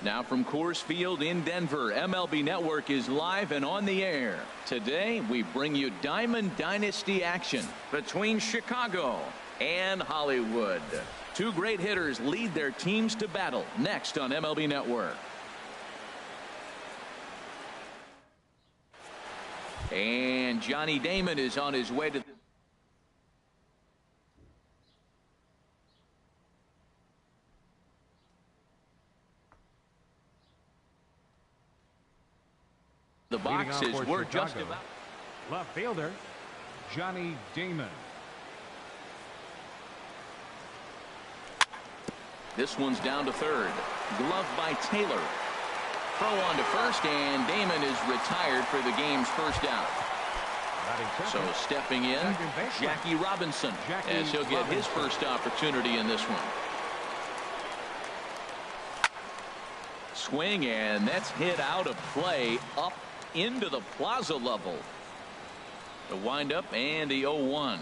Now from Coors Field in Denver, MLB Network is live and on the air. Today we bring you Diamond Dynasty action between Chicago and Hollywood. Two great hitters lead their teams to battle next on MLB Network. And Johnny Damon is on his way to the boxes. We're just about left fielder Johnny Damon. This one's down to third. Glove by Taylor. Throw on to first, and Damon is retired for the game's first out. So stepping in, Jackie Robinson, as he'll get his first opportunity in this one. Swing, and that's hit out of play up into the plaza level. The windup and the 0-1.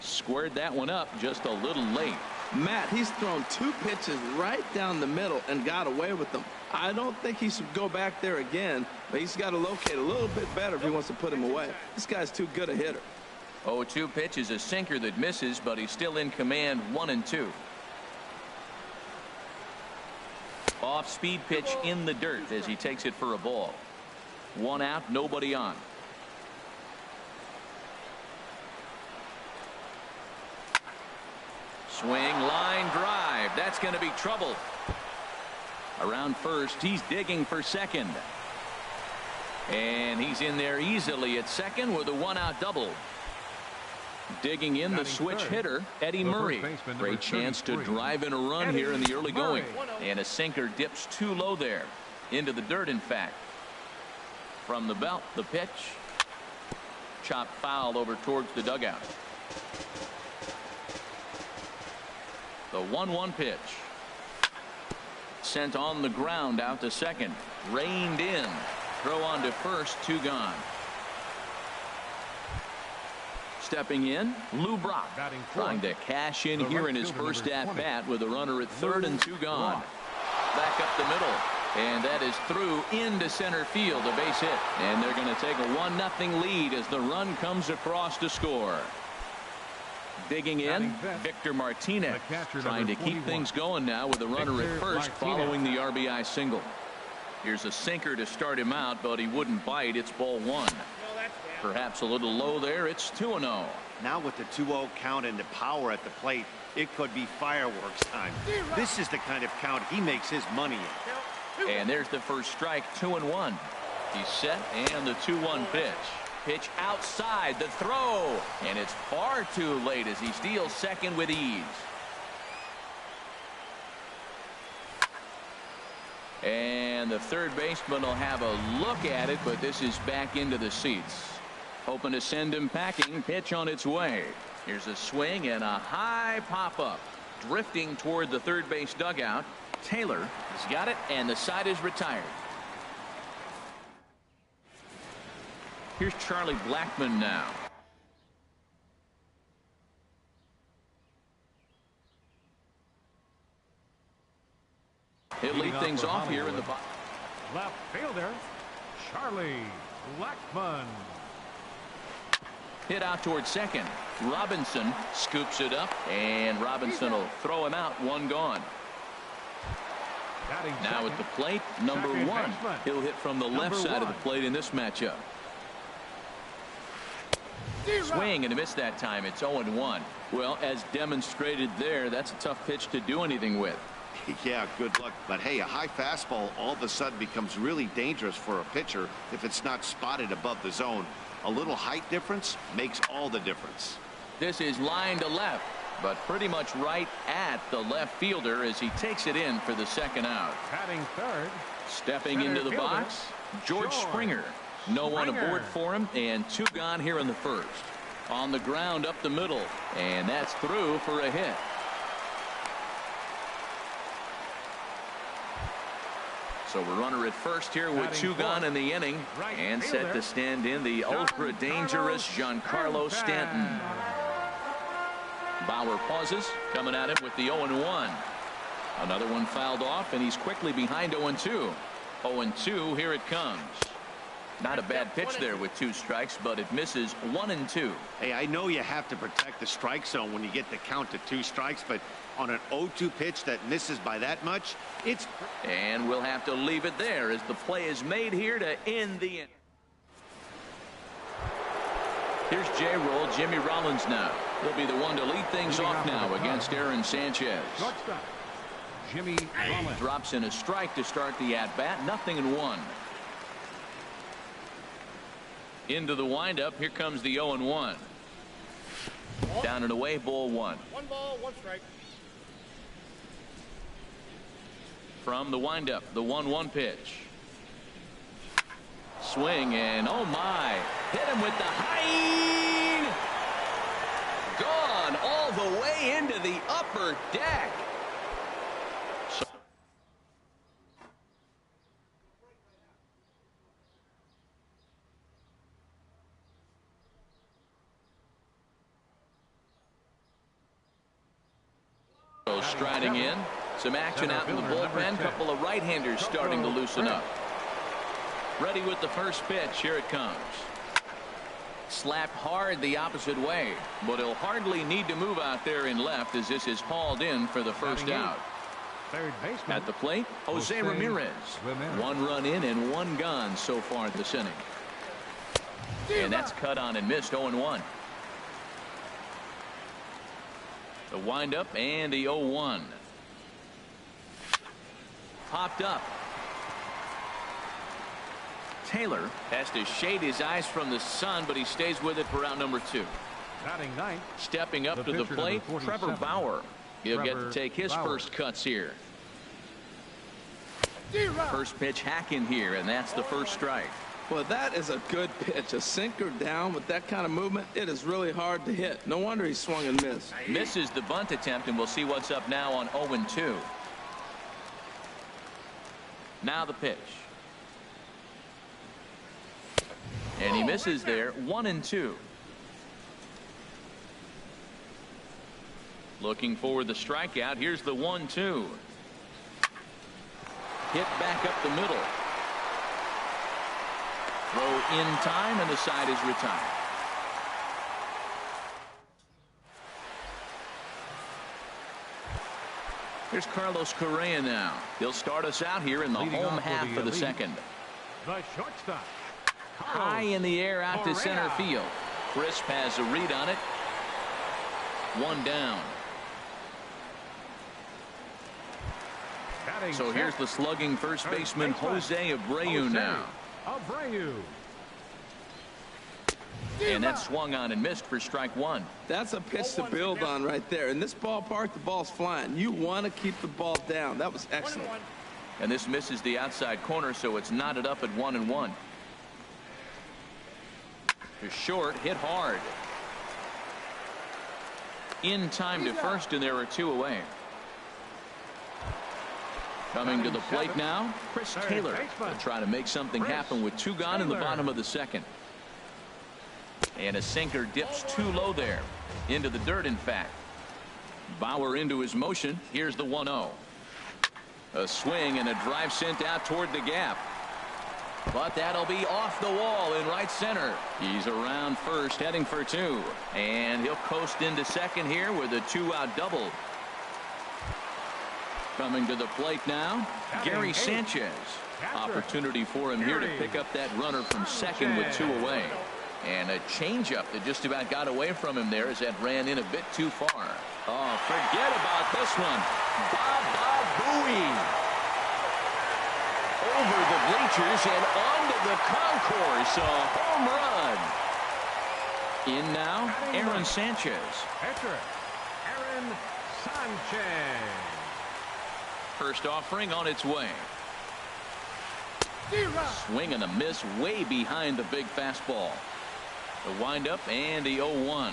Squared that one up just a little late. Matt, he's thrown two pitches right down the middle and got away with them. I don't think he should go back there again, but he's got to locate a little bit better if he wants to put him away. This guy's too good a hitter. 0-2 pitch is a sinker that misses, but he's still in command. 1-2. Off-speed pitch in the dirt as he takes it for a ball. One out, nobody on. Swing, line drive. That's going to be trouble. Around first, he's digging for second. And he's in there easily at second with a one-out double. Digging in the switch hitter, Eddie Murray. Great chance to drive in a run here in the early going. And a sinker dips too low there. Into the dirt, in fact. From the belt, the pitch. Chopped foul over towards the dugout. The 1-1 pitch. Sent on the ground out to second. Reined in. Throw on to first, two gone. Stepping in, Lou Brock, trying to cash in here in his first at-bat with a runner at third and two gone. Back up the middle, and that is through into center field, a base hit. And they're going to take a 1-0 lead as the run comes across to score. Digging in, Victor Martinez, trying to keep things going now with a runner at first following the RBI single. Here's a sinker to start him out, but he wouldn't bite. It's ball one. Perhaps a little low there. It's 2-0. Now with the 2-0 count and the power at the plate, it could be fireworks time. This is the kind of count he makes his money in. And there's the first strike, 2-1. He's set, and the 2-1 pitch. Pitch outside, the throw, and it's far too late as he steals second with ease. And the third baseman will have a look at it, but this is back into the seats. Hoping to send him packing. Pitch on its way. Here's a swing and a high pop-up. Drifting toward the third base dugout. Taylor has got it, and the side is retired. Here's Charlie Blackmon now. He'll lead things off here in the bottom. Left fielder Charlie Blackmon. Hit out towards second. Robinson scoops it up, and Robinson will throw him out. One gone. Now at the plate, number one. He'll hit from the left side of the plate in this matchup. Swing and a miss that time. It's 0-1. Well, as demonstrated there, that's a tough pitch to do anything with. Yeah, good luck. But hey, a high fastball all of a sudden becomes really dangerous for a pitcher if it's not spotted above the zone. A little height difference makes all the difference. This is line to left, but pretty much right at the left fielder as he takes it in for the second out. Batting third. Stepping into the box, George Springer. No one aboard for him, and two gone here in the first. On the ground up the middle, and that's through for a hit. So we're runner at first here with two gone in the inning, and set to stand in the ultra dangerous Giancarlo Stanton. Bauer pauses, coming at him with the 0-1. Another one fouled off, and he's quickly behind 0-2. 0-2, here it comes. Not a bad pitch there with 2 strikes, but it misses 1-2. Hey, I know you have to protect the strike zone when you get the count to 2 strikes, but on an 0-2 pitch that misses by that much, it's... And we'll have to leave it there as the play is made here to end the inning. Here's J-Roll, Jimmy Rollins now. He'll be the one to lead things off now against Aaron Sanchez. Shortstop, Jimmy Rollins. Drops in a strike to start the at-bat. 0-1. Into the windup. Here comes the 0-1. Down and away, ball 1. 1 ball, 1 strike. From the windup, the 1-1 pitch. Swing and oh my, hit him with the high. Gone all the way into the upper deck. Striding in. Some action out in the bullpen. Couple of right-handers starting to loosen up. Ready with the first pitch. Here it comes. Slapped hard the opposite way, but he'll hardly need to move out there in left as this is hauled in for the first out. Third baseman. At the plate, Jose Ramirez. 1 run in and 1 gone so far this inning. And that's cut on and missed. 0-1. The windup and the 0-1. Popped up. Taylor has to shade his eyes from the sun, but he stays with it for out number 2. Batting 9th. Stepping up to the plate, Trevor Bauer. He'll get to take his first cuts here. First pitch hacking here, and that's the first strike. Well, that is a good pitch. A sinker down with that kind of movement, it is really hard to hit. No wonder he swung and missed. Misses the bunt attempt, and we'll see what's up now on 0-2. Now the pitch. And he misses there. 1-2. Looking for the strikeout. Here's the 1-2. Hit back up the middle. Throw in time, and the side is retired. Here's Carlos Correa now. He'll start us out here in the home half of the second. The shortstop. High in the air out to center field. Crisp has a read on it. 1 down. So here's the slugging first baseman Jose Abreu now. Abreu. And that swung on and missed for strike 1. That's a pitch to build on right there. In this ballpark, the ball's flying. You want to keep the ball down. That was excellent. And this misses the outside corner, so it's knotted up at 1-1. To short, hit hard. In time to first, and there are 2 away. Coming to the plate now, Chris Taylor will try to make something happen with 2 gone in the bottom of the second. And a sinker dips too low there. Into the dirt, in fact. Bauer into his motion. Here's the 1-0. A swing and a drive sent out toward the gap. But that'll be off the wall in right center. He's around first, heading for 2. And he'll coast into second here with a 2-out double. Coming to the plate now, Gary Sanchez. Opportunity for him here to pick up that runner from second with 2 away. And a changeup that just about got away from him there as that ran in a bit too far. Oh, forget about this one. Baba Booey. Over the bleachers and onto the concourse. A home run. In now, Aaron Sanchez. Pitcher, Aaron Sanchez. First offering on its way. Swing and a miss way behind the big fastball. The windup and the 0-1.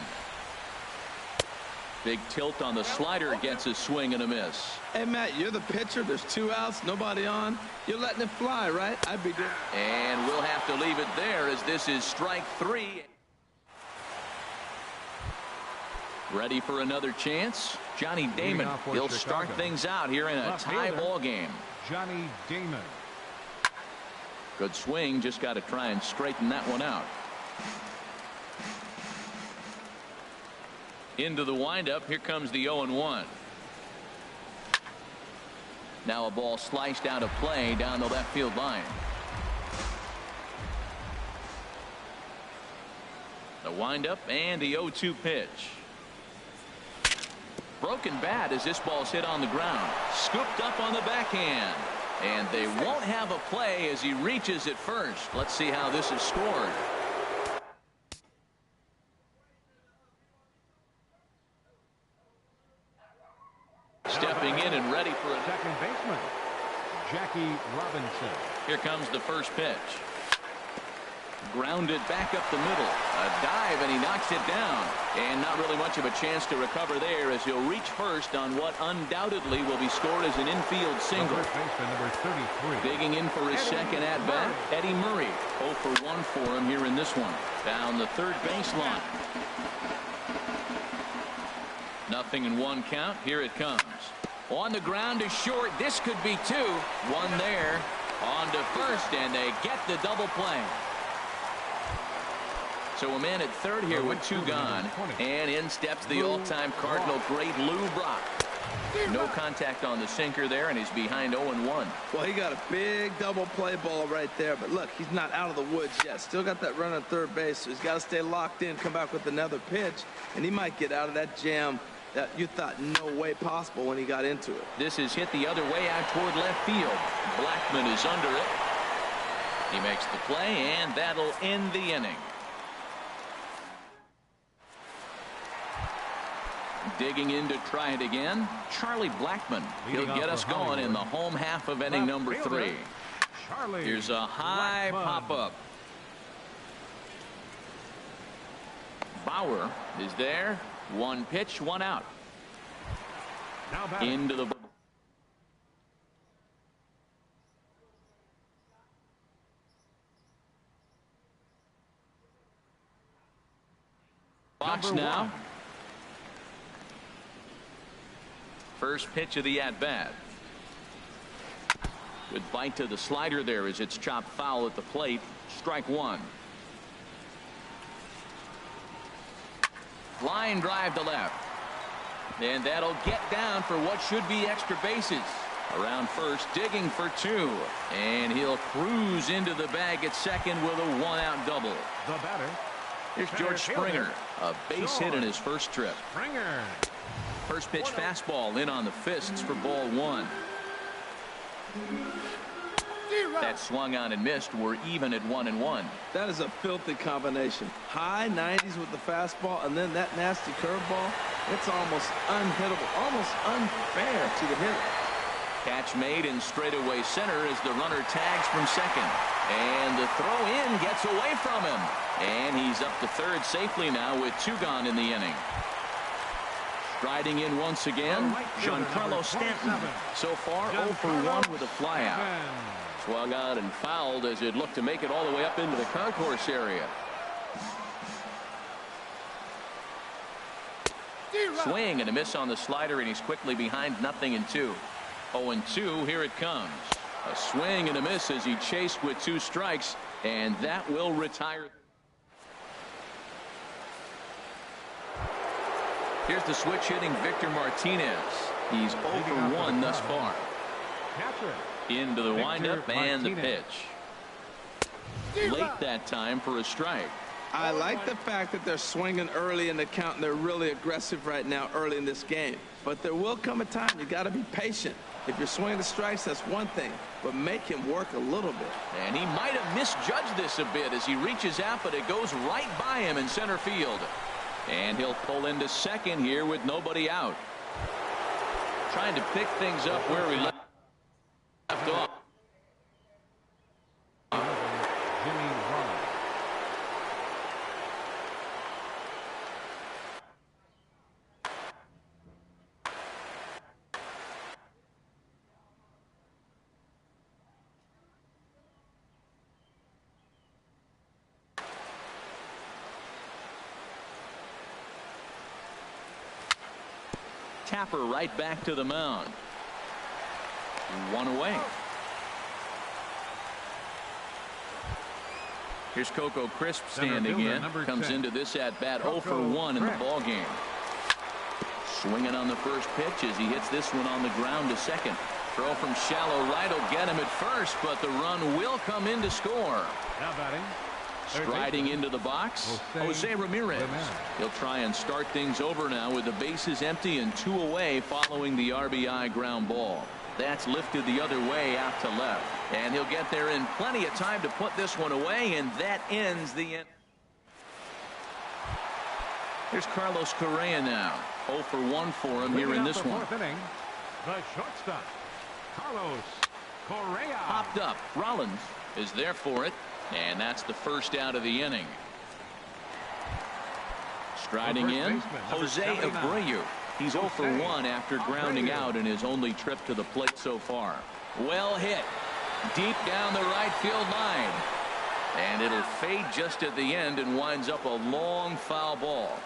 Big tilt on the slider gets a swing and a miss. Hey, Matt, you're the pitcher. There's 2 outs, nobody on. You're letting it fly, right? I'd be good. And we'll have to leave it there as this is strike 3. Ready for another chance? Johnny Damon. He'll start things out here in a tie ball game. Johnny Damon. Good swing. Just got to try and straighten that one out. Into the windup. Here comes the 0-1. Now a ball sliced out of play down the left field line. The windup and the 0-2 pitch. Broken bat as this ball's hit on the ground. Scooped up on the backhand. And they won't have a play as he reaches at first. Let's see how this is scored. Stepping in and ready for a second baseman, Jackie Robinson. Here comes the first pitch. Grounded back up the middle. A dive, and he knocks it down. And not really much of a chance to recover there as he'll reach first on what undoubtedly will be scored as an infield single. First baseman, number 33. Digging in for his second at-bat, Eddie Murray. 0 for 1 for him here in this one. Down the third baseline. 0-1 count. Here it comes. On the ground is short. This could be 2. One there. On to first, and they get the double play. So a man at third here with 2 gone. And in steps the all-time Cardinal great Lou Brock. No contact on the sinker there, and he's behind 0-1. Well, he got a big double play ball right there. But look, he's not out of the woods yet. Still got that run on third base. So he's got to stay locked in, come back with another pitch. And he might get out of that jam that you thought no way possible when he got into it. This is hit the other way out toward left field. Blackman is under it. He makes the play, and that'll end the inning. Digging in to try it again, Charlie Blackman. He'll get us going in the home half of inning number 3. Here's a high pop-up. Bauer is there. 1 pitch, 1 out. Into the box now. First pitch of the at-bat. Good bite to the slider there as it's chopped foul at the plate. Strike 1. Line drive to left. And that'll get down for what should be extra bases. Around first, digging for 2. And he'll cruise into the bag at second with a 1-out double. The batter. Here's George Springer. A base hit in his first trip. Springer. First pitch fastball in on the fists for ball 1. That swung on and missed. We're even at 1-1. That is a filthy combination. High 90s with the fastball, and then that nasty curveball. It's almost unhittable, almost unfair to the hitter. Catch made in straightaway center as the runner tags from second. And the throw in gets away from him. And he's up to third safely now with 2 gone in the inning. Striding in once again, Giancarlo Stanton. So far, 0 for 1 with a flyout. Swung on and fouled as it looked to make it all the way up into the concourse area. Swing and a miss on the slider, and he's quickly behind 0-2. 0-2, here it comes. A swing and a miss as he chased with 2 strikes, and that will retire. Here's the switch hitting Victor Martinez. He's 0 for 1 thus far. Into the windup and the pitch. Late that time for a strike. I like the fact that they're swinging early in the count, and they're really aggressive right now early in this game. But there will come a time you got to be patient. If you're swinging the strikes, that's one thing, but make him work a little bit. And he might have misjudged this a bit as he reaches out, but it goes right by him in center field. And he'll pull into second here with nobody out. Trying to pick things up where he left off. Tapper right back to the mound. One away. Here's Coco Crisp standing in. Comes into this at bat 0 for 1 in the ball game. Swinging on the first pitch as he hits this one on the ground to second. Throw from shallow right will get him at first, but the run will come in to score. Now batting. Striding into the box, Jose Ramirez. He'll try and start things over now with the bases empty and 2 away following the RBI ground ball. That's lifted the other way out to left. And he'll get there in plenty of time to put this one away, and that ends the end. Here's Carlos Correa now. 0 for 1 for him here in this one. Inning, the shortstop, Carlos Correa. Popped up. Rollins is there for it. And that's the first out of the inning. Striding in, Jose Abreu. He's 0 for 1 after grounding out in his only trip to the plate so far. Well hit. Deep down the right field line. And it'll fade just at the end and winds up a long foul ball.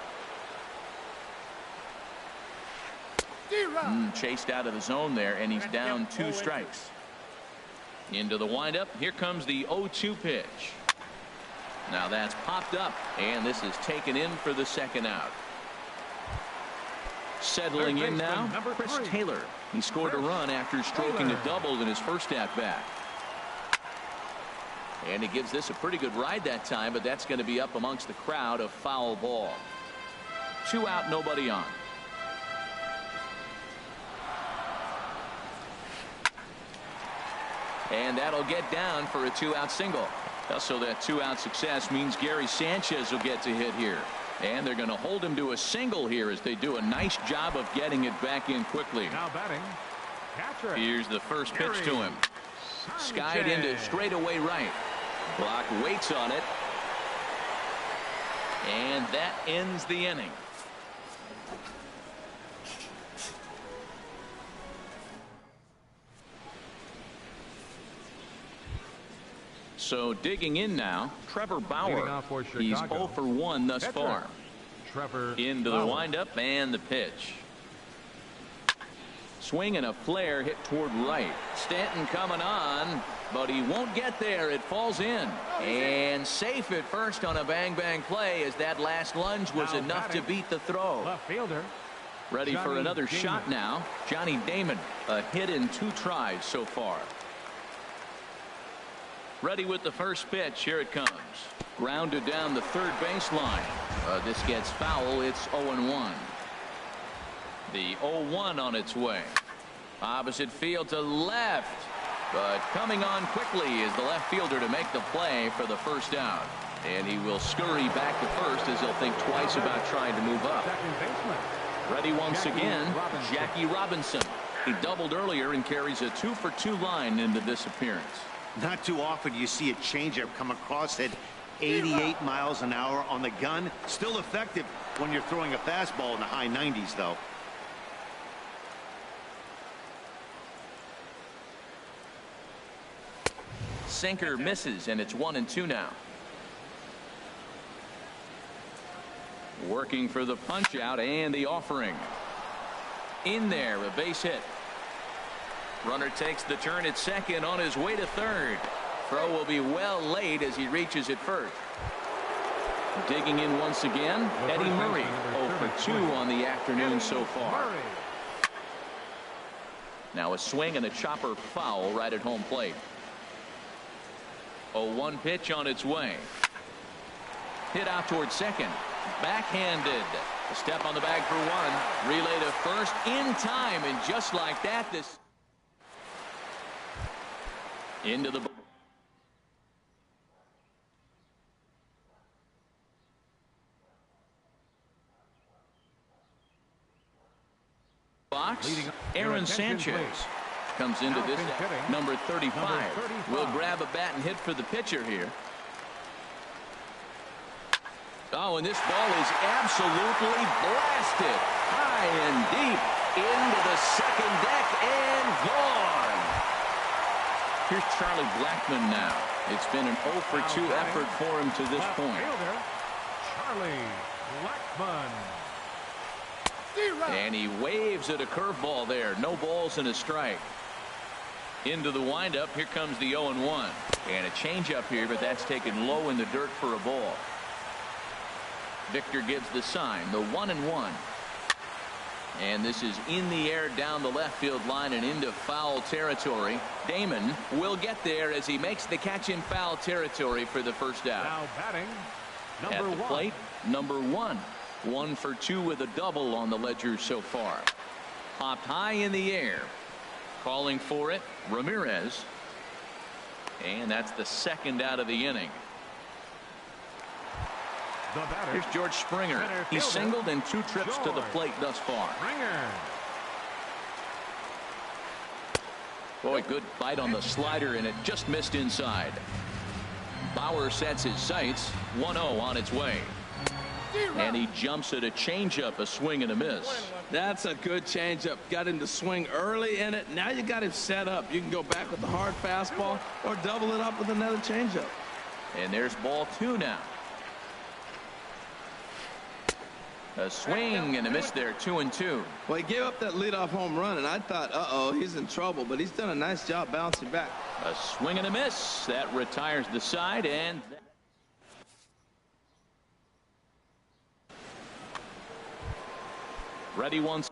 Chased out of the zone there, and he's down 2 strikes. Into the windup. Here comes the 0-2 pitch. Now that's popped up, and this is taken in for the second out. Settling in now, Chris Taylor. He scored a run after stroking a double in his first at bat. And he gives this a pretty good ride that time, but that's going to be up amongst the crowd. A foul ball. 2 out, nobody on. And that'll get down for a 2-out single. So that 2-out success means Gary Sanchez will get to hit here. And they're going to hold him to a single here as they do a nice job of getting it back in quickly. Now batting, catcher. Here's the first pitch to him. Skied into straightaway right. Block waits on it. And that ends the inning. So digging in now, Trevor Bauer. He's 0 for 1 thus far. Into the windup and the pitch. Swing and a flare hit toward right. Stanton coming on, but he won't get there. It falls in. And safe at first on a bang-bang play as that last lunge was enough to beat the throw. Left fielder. Ready for another shot now. Johnny Damon, a hit in 2 tries so far. Ready with the first pitch. Here it comes. Grounded down the third baseline. This gets foul. It's 0-1. The 0-1 on its way. Opposite field to left. But coming on quickly is the left fielder to make the play for the first out. And he will scurry back to first as he'll think twice about trying to move up. Ready once again, Jackie Robinson. He doubled earlier and carries a 2 for 2 line into this appearance. Not too often you see a changeup come across at 88 miles an hour on the gun. Still effective when you're throwing a fastball in the high 90s, though. Sinker misses, and it's 1-2 now. Working for the punch out and the offering. In there, a base hit. Runner takes the turn at second on his way to third. Throw will be well laid as he reaches it first. Digging in once again, Eddie Murray. 0 for 2 on the afternoon so far. Now a swing and a chopper foul right at home plate. 0-1 pitch on its way. Hit out towards second. Backhanded. A step on the bag for 1. Relay to first in time, and just like that, this into the box. Aaron Sanchez comes into this number 35. Will grab a bat and hit for the pitcher here. Oh, and this ball is absolutely blasted high and deep into the second deck and gone. Here's Charlie Blackmon now. It's been an 0 for 2 effort for him to this point. Charlie Blackmon. And he waves at a curveball there. No balls and a strike. Into the windup. Here comes the 0-1. And a changeup here, but that's taken low in the dirt for a ball. Victor gives the sign. The 1-1. And this is in the air down the left field line and into foul territory. Damon will get there as he makes the catch in foul territory for the first out. Now batting, At the plate, number 1. 1 for 2 with a double on the ledger so far. Popped high in the air. Calling for it, Ramirez. And that's the second out of the inning. The batter, Here's George Springer. He's singled in 2 trips to the plate thus far. Springer. Boy, good bite on the slider, and it just missed inside. Bauer sets his sights. 1-0 on its way. And he jumps at a changeup, a swing and a miss. That's a good changeup. Got him to swing early in it. Now you got him set up. You can go back with the hard fastball or double it up with another changeup. And there's ball 2 now. A swing and a miss there. 2-2. Well, he gave up that leadoff home run, and I thought, uh-oh, he's in trouble. But he's done a nice job bouncing back. A swing and a miss. That retires the side, and ready once.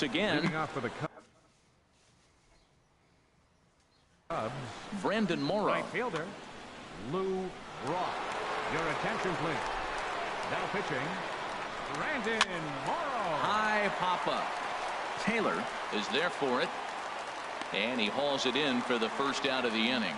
Again, Leading off for the Cubs, Brandon Morrow. right fielder, Lou Rock. Your attention, please. Now pitching, Brandon Morrow. High pop-up. Taylor is there for it. And he hauls it in for the first out of the inning.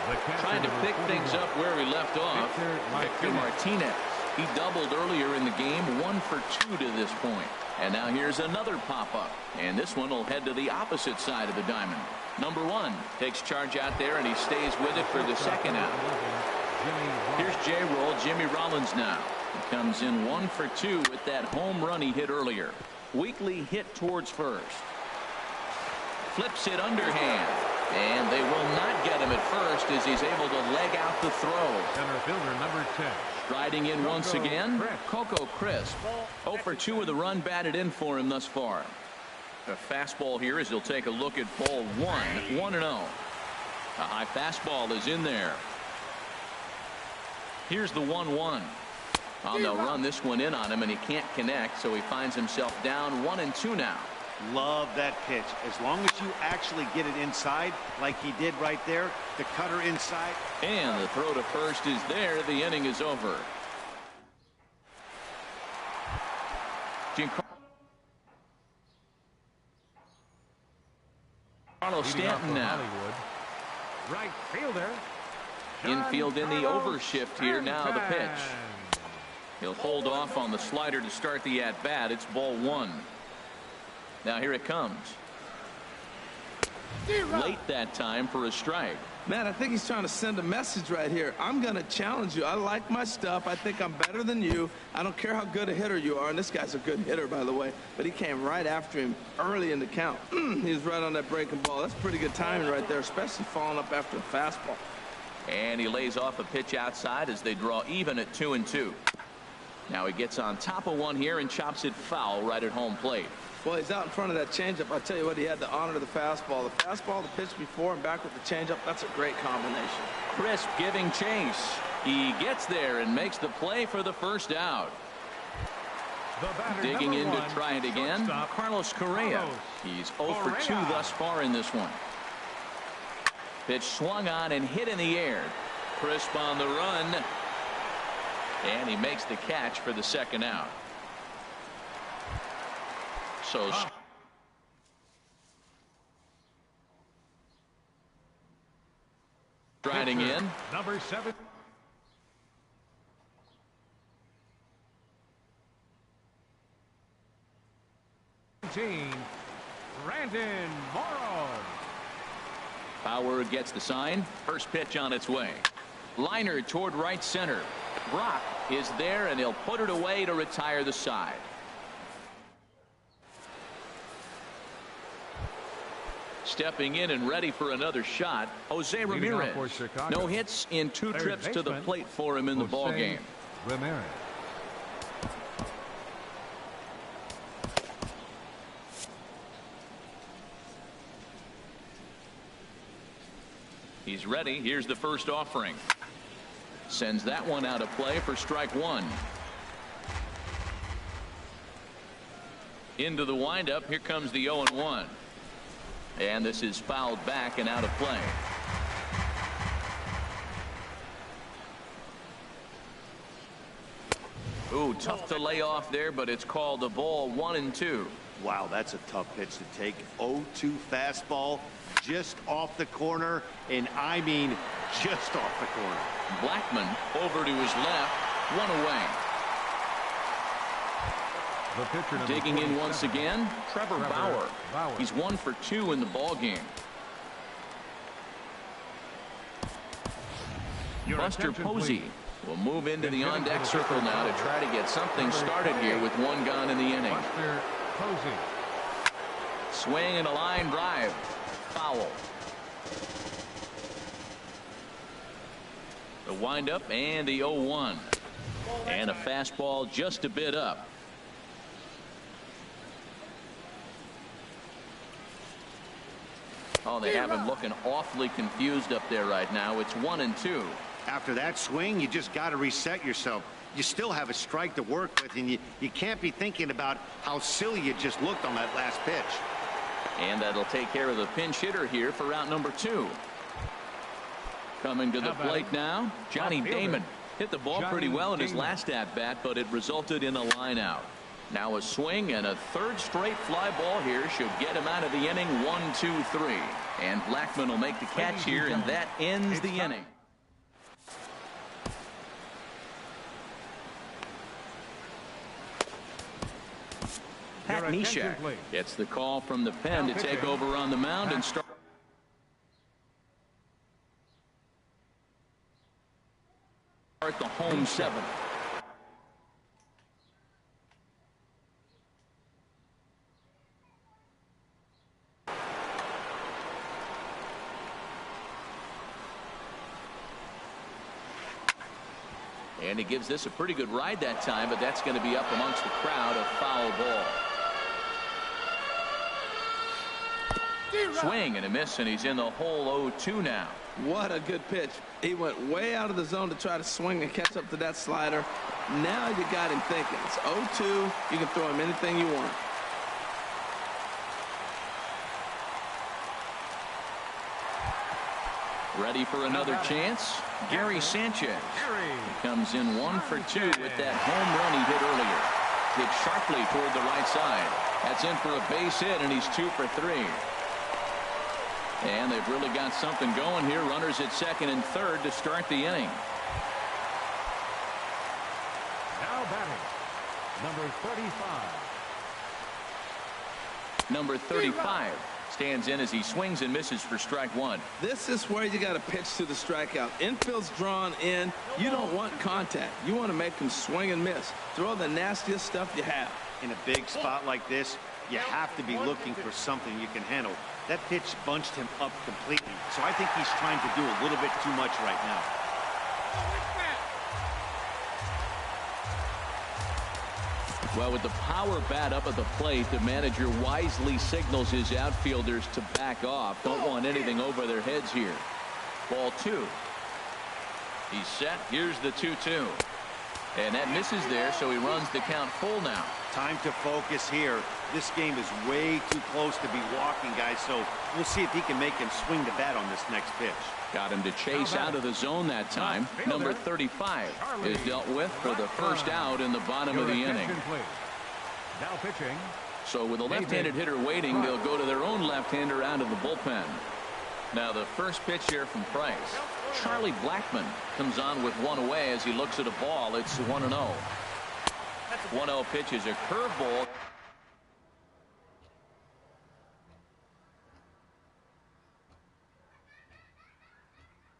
The catcher, Trying to number pick things 41, up where we left off. Victor Victor Martinez. He doubled earlier in the game. 1 for 2 to this point. And now here's another pop-up. And this one will head to the opposite side of the diamond. Number 1 takes charge out there, and he stays with it for the second out. Here's J-Roll, Jimmy Rollins now. He comes in 1 for 2 with that home run he hit earlier. Weekly hit towards first. Flips it underhand. And they will not get him at first as he's able to leg out the throw. Center fielder number 10. Striding in once again, Coco Crisp. 0 for 2 with a run batted in for him thus far. A fastball here as he'll take a look at ball 1. 1-0. A high fastball is in there. Here's the 1-1. They'll run this one in on him, and he can't connect, so he finds himself down 1-2 now. Love that pitch. As long as you actually get it inside like he did right there, the cutter inside. And the throw to first is there. The inning is over. Carlos Stanton now. Hollywood. Right fielder. Infield in the Carlos overshift here. Now the pitch. Stanton. He'll hold off on the slider to start the at-bat. It's ball 1. Now here it comes. Late that time for a strike. Man, I think he's trying to send a message right here. I'm going to challenge you. I like my stuff. I think I'm better than you. I don't care how good a hitter you are. And this guy's a good hitter, by the way. But he came right after him early in the count. He was right on that breaking ball. That's pretty good timing right there, especially following up after a fastball. And he lays off a pitch outside as they draw even at 2-2. Now he gets on top of one here and chops it foul right at home plate. Well, he's out in front of that changeup. I tell you what, he had to honor the fastball. The fastball, the pitch before, and back with the changeup. That's a great combination. Crisp giving chase. He gets there and makes the play for the first out. The batter, Digging in number to 1, try it again. shortstop, Carlos Correa. Carlos He's 0 for 2 Correa. thus far in this one. Pitch swung on and hit in the air. Crisp on the run. And he makes the catch for the second out. So striding in. Number 7. Brandon Morrow. Bauer gets the sign. First pitch on its way. Liner toward right center. Brock is there, and he'll put it away to retire the side. Stepping in and ready for another shot, Jose Ramirez. No hits in 2 trips to the plate for him in the ball game. Ramirez. He's ready. Here's the first offering. Sends that one out of play for strike 1. Into the windup. Here comes the 0-1. And this is fouled back and out of play. Ooh, tough to lay off there, but it's called a ball. 1-2. Wow, that's a tough pitch to take. 0-2 fastball just off the corner, and I mean just off the corner. Blackman over to his left, 1 away. Digging in once again, Trevor Bauer. He's 1 for 2 in the ball game. Buster Posey will move into the on-deck circle now to try to get something started here with 1 gone in the inning. Swing and a line drive. Foul. The windup and the 0-1. And a fastball just a bit up. Oh, they have him looking awfully confused up there right now. It's 1-2. After that swing, you just got to reset yourself. You still have a strike to work with, and you can't be thinking about how silly you just looked on that last pitch. And that'll take care of the pinch hitter here for route number 2. Coming to the plate now, Johnny Damon. Hit the ball pretty well in his last at-bat, but it resulted in a line out. Now a swing and a 3rd straight fly ball here should get him out of the inning. 1-2-3. And Blackman will make the catch here, and that ends the inning. Pat Neshek gets the call from the pen to take over on the mound and start the home 7th. And he gives this a pretty good ride that time, but that's going to be up amongst the crowd. A foul ball. Swing and a miss, and he's in the hole. 0-2 now. What a good pitch. He went way out of the zone to try to swing and catch up to that slider. Now you got him thinking. It's 0-2. You can throw him anything you want. Ready for another chance? Gary Sanchez. He comes in 1 for 2 with that home run he hit earlier. Hit sharply toward the right side. That's in for a base hit, and he's 2 for 3. And they've really got something going here. Runners at 2nd and 3rd to start the inning. Now batting, number 35. Number 35 stands in as he swings and misses for strike 1. This is where you got to pitch to the strikeout. Infield's drawn in. You don't want contact. You want to make them swing and miss. Throw the nastiest stuff you have. In a big spot like this, you have to be looking for something you can handle. That pitch bunched him up completely, so I think he's trying to do a little bit too much right now. Well, with the power bat up at the plate, the manager wisely signals his outfielders to back off. Don't want anything over their heads here. Ball 2. He's set. Here's the 2-2. And that misses there, so he runs the count full now. Time to focus here. This game is way too close to be walking, guys, so we'll see if he can make him swing the bat on this next pitch. Got him to chase out of the zone that time. Number 35 is dealt with for the first out in the bottom of the inning. Now pitching. So with a left-handed hitter waiting, they'll go to their own left-hander out of the bullpen. Now the first pitch here from Price. Charlie Blackman comes on with 1 away as he looks at a ball. It's 1-0. 1-0 pitch is a curveball.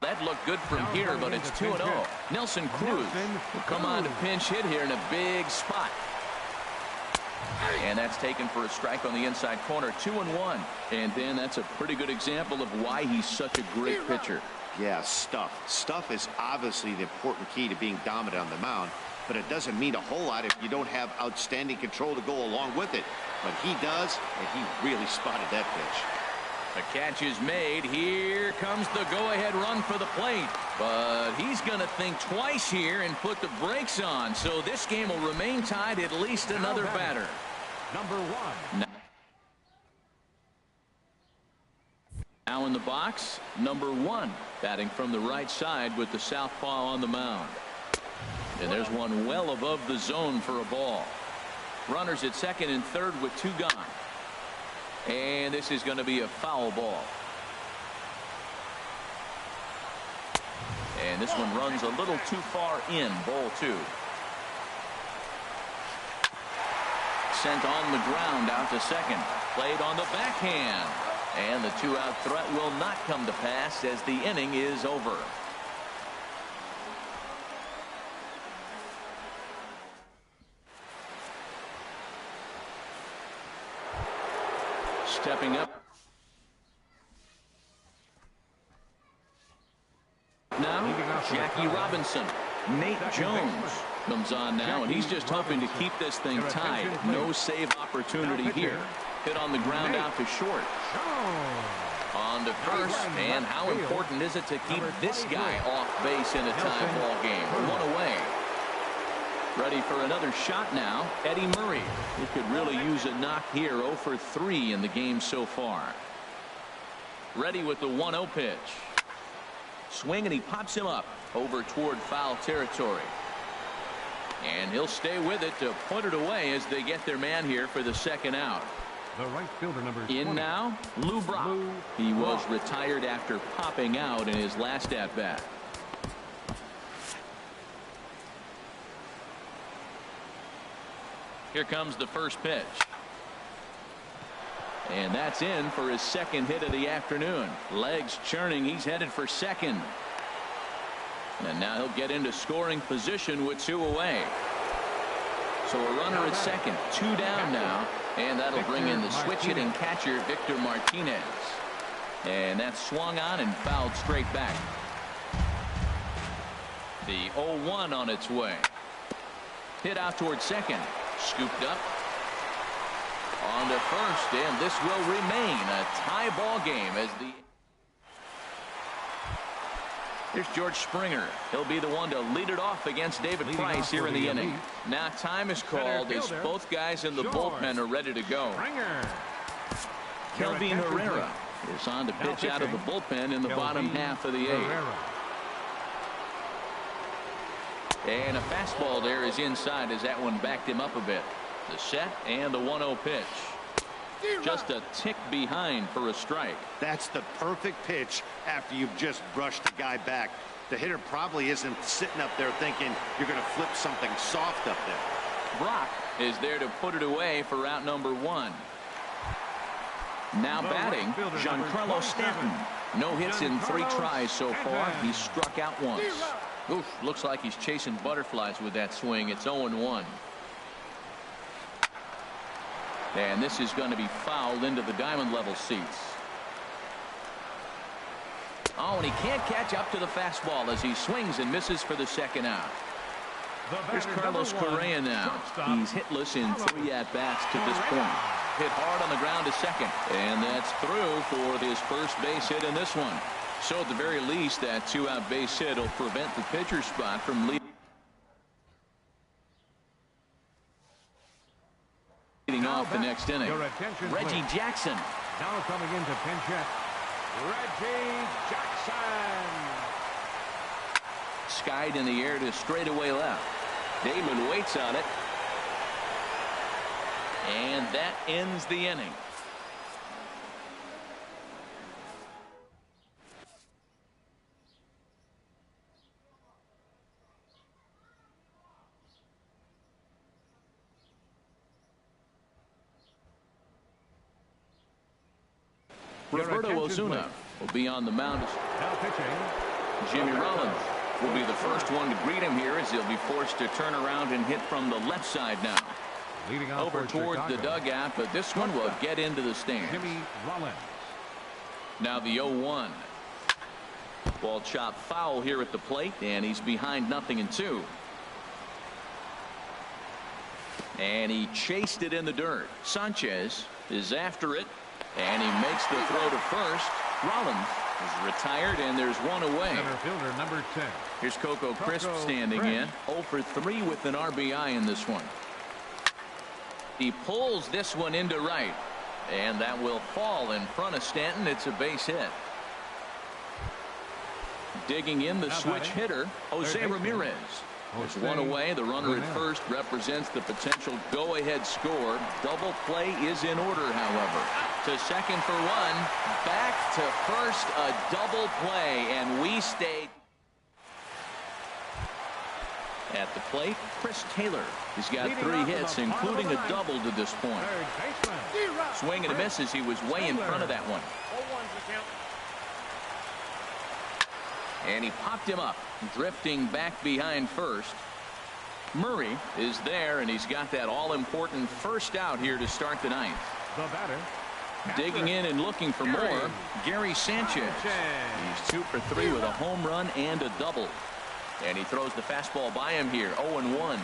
That looked good from here, but it's 2-0. Nelson Cruz will come on to pinch hit here in a big spot. And that's taken for a strike on the inside corner. 2-1. And then that's a pretty good example of why he's such a great pitcher. Yeah, stuff. Stuff is obviously the important key to being dominant on the mound, but it doesn't mean a whole lot if you don't have outstanding control to go along with it. But he does, and he really spotted that pitch. The catch is made. Here comes the go-ahead run for the plate. But he's going to think twice here and put the brakes on. So this game will remain tied at least another batter. Number 1. Now in the box, number 1. Batting from the right side with the southpaw on the mound. And there's one well above the zone for a ball. Runners at second and third with 2 gone. And this is going to be a foul ball. And this one runs a little too far in. Ball 2. Sent on the ground out to second. Played on the backhand. And the 2-out threat will not come to pass as the inning is over. Stepping up now, Jackie Robinson. Nate Jones comes on now, and he's just hoping to keep this thing tied. No save opportunity here. Hit on the ground out to short. On to first, and how important is it to keep this guy off base in a tie ball game? 1 away. Ready for another shot now, Eddie Murray. He could really use a knock here. 0 for 3 in the game so far. Ready with the 1-0 pitch. Swing, and he pops him up over toward foul territory. And he'll stay with it to put it away as they get their man here for the second out. The right fielder, number 20. In now, Lou Brock. He was retired after popping out in his last at-bat. Here comes the first pitch. And that's in for his second hit of the afternoon. Legs churning. He's headed for second. And now he'll get into scoring position with 2 away. So a runner at second. 2 down now. And that'll bring in the switch hitting catcher, Victor Martinez. And that's swung on and fouled straight back. The 0-1 on its way. Hit out towards second. Scooped up. On to first, and this will remain a tie ball game as the... Here's George Springer. He'll be the one to lead it off against David Price here in the inning. Now time is called as both guys in the bullpen are ready to go. Kelvin Herrera is on to pitch out of the bullpen in the bottom half of the 8th. And a fastball there is inside as that one backed him up a bit. The set and the 1-0 pitch. Just a tick behind for a strike. That's the perfect pitch after you've just brushed the guy back. The hitter probably isn't sitting up there thinking you're going to flip something soft up there. Brock is there to put it away for out number 1. Now batting, Giancarlo Stanton. No hits in 3 tries so far. He's struck out once. Oof, looks like he's chasing butterflies with that swing. It's 0-1. And this is going to be fouled into the diamond level seats. Oh, and he can't catch up to the fastball as he swings and misses for the second out. Here's Carlos Correa now. He's hitless in 3 at-bats to this point. Hit hard on the ground to second. And that's through for his first base hit in this one. So at the very least, that 2-out base hit will prevent the pitcher spot from leading off the next inning. Reggie Jackson. Now coming into pinch hit, Reggie Jackson. Skied in the air to straightaway left. Damon waits on it. And that ends the inning. Roberto Osuna will be on the mound. Now pitching, Jimmy Rollins will be the first one to greet him here as he'll be forced to turn around and hit from the left side now. Leading off Over towards the dugout, but this one will get into the stands. Jimmy Rollins. Now the 0-1. Ball chopped foul here at the plate, and he's behind 0-2. And he chased it in the dirt. Sanchez is after it, and he makes the throw to first. Rollins is retired, and there's one away. Center fielder number 10. Here's Coco Crisp standing in. 0 for 3 with an RBI in this one. He pulls this one into right, and that will fall in front of Stanton. It's a base hit. Digging in the switch hitter, Jose Ramirez. There's one away. The runner at first represents the potential go-ahead score. Double play is in order, however. To second for one. Back to first, a double play, and we stay at the plate. Chris Taylor. He's got 3 hits, including a double to this point. Swing and a miss as he was way in front of that one. And he popped him up, drifting back behind first. Murray is there, and he's got that all-important first out here to start the ninth. The batter. Digging in and looking for more, Gary Sanchez. He's 2 for 3 with a home run and a double. And he throws the fastball by him here, 0-1.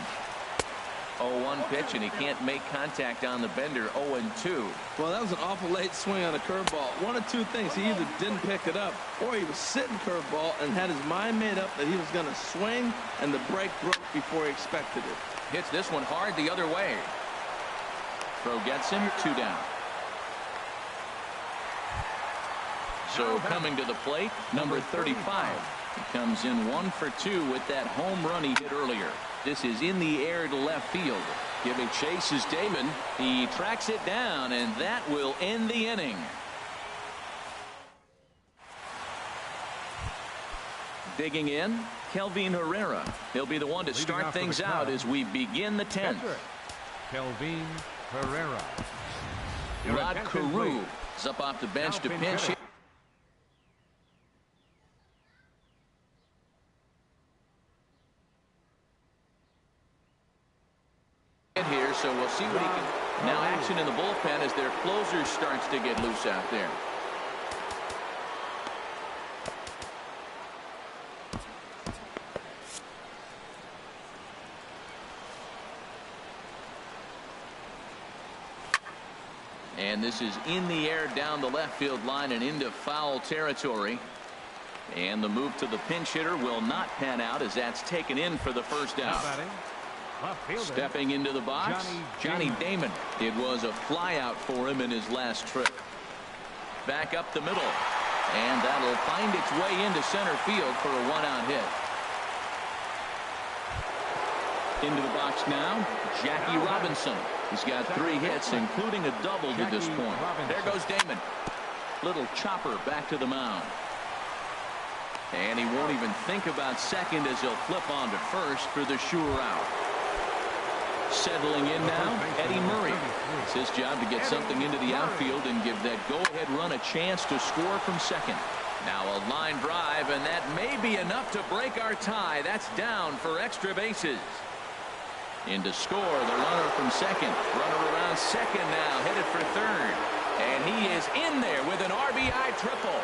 0-1 pitch, and he can't make contact on the bender. 0-2. Well, that was an awful late swing on a curveball. One of two things: he either didn't pick it up, or he was sitting curveball and had his mind made up that he was going to swing, and the break broke before he expected it. Hits this one hard the other way. Throw gets him, 2 down. So coming to the plate, number 35. He comes in 1 for 2 with that home run he hit earlier. This is in the air to left field. Giving chase is Damon. He tracks it down, and that will end the inning. Digging in, Kelvin Herrera. He'll be the one to start things out as we begin the 10th. Kelvin Herrera. Rod Carew is up off the bench to pinch hit. Here, so we'll see what he can. Now action in the bullpen as their closer starts to get loose out there. And this is in the air down the left field line and into foul territory. And the move to the pinch hitter will not pan out as that's taken in for the first out. Stepping into the box, Johnny Damon. It was a flyout for him in his last trip. Back up the middle, and that'll find its way into center field for a 1-out hit. Into the box now, Jackie Robinson. He's got 3 hits, including a double to this point. There goes Damon. Little chopper back to the mound. And he won't even think about second as he'll flip on to first for the sure out. Settling in now, Eddie Murray. It's his job to get something into the outfield and give that go-ahead run a chance to score from second. Now a line drive, and that may be enough to break our tie. That's down for extra bases. In to score, the runner from second. Runner around second now, headed for third. And he is in there with an RBI triple.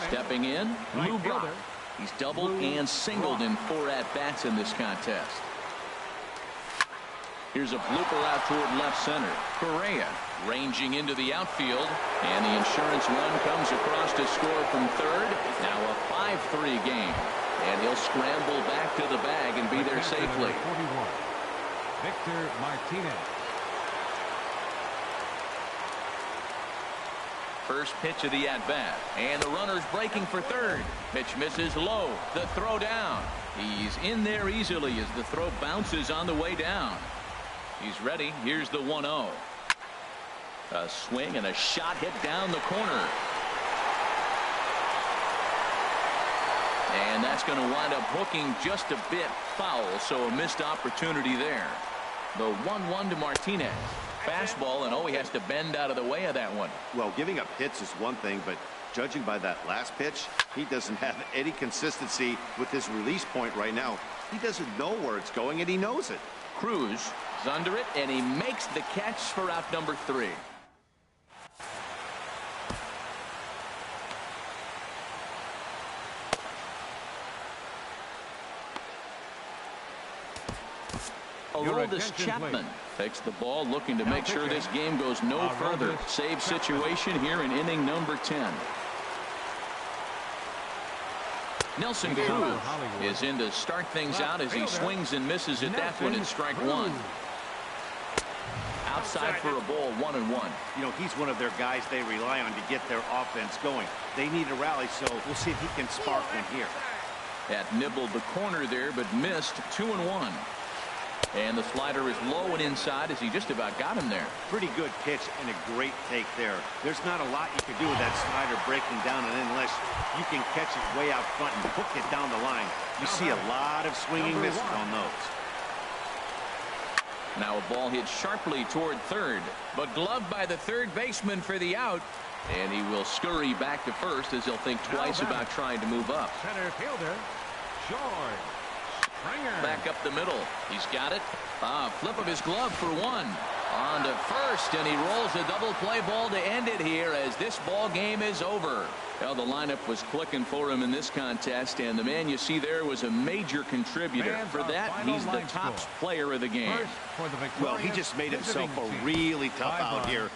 Stepping in, Lou Brock. He's doubled and singled in 4 at-bats in this contest. Here's a blooper out toward left center. Correa ranging into the outfield, and the insurance run comes across to score from third. Now a 5-3 game, and he'll scramble back to the bag and be there safely. 41. Victor Martinez. First pitch of the at-bat, and the runner's breaking for third. Pitch misses low. The throw down. He's in there easily as the throw bounces on the way down. He's ready. Here's the 1-0. A swing and a shot hit down the corner. And that's going to wind up hooking just a bit foul, so a missed opportunity there. The 1-1 to Martinez. Fastball, and he has to bend out of the way of that one. Well, giving up hits is one thing, but judging by that last pitch, he doesn't have any consistency with his release point right now. He doesn't know where it's going, and he knows it. Cruz is under it, and he makes the catch for out number 3. Aroldis Chapman takes the ball, looking to make sure this game goes no further. Save situation here in inning number 10. Nelson Cruz is in to start things out as he swings and misses at that one in strike 1. Outside for a ball, 1-1. You know, he's one of their guys they rely on to get their offense going. They need a rally, so we'll see if he can spark one here. That nibbled the corner there, but missed. 2-1. And the slider is low and inside as he just about got him there. Pretty good pitch and a great take there. There's not a lot you can do with that slider breaking down, and unless you can catch it way out front and hook it down the line, you see a lot of swinging misses on those. Now a ball hit sharply toward third, but gloved by the third baseman for the out. And he will scurry back to first as he'll think twice about trying to move up. Center fielder, George Springer. Back up the middle. He's got it. Flip of his glove for 1. On to first, and he rolls a double play ball to end it here as this ball game is over. Well, the lineup was clicking for him in this contest, and the man you see there was a major contributor. For that, he's the top player of the game. Well, he just made himself a really tough out here.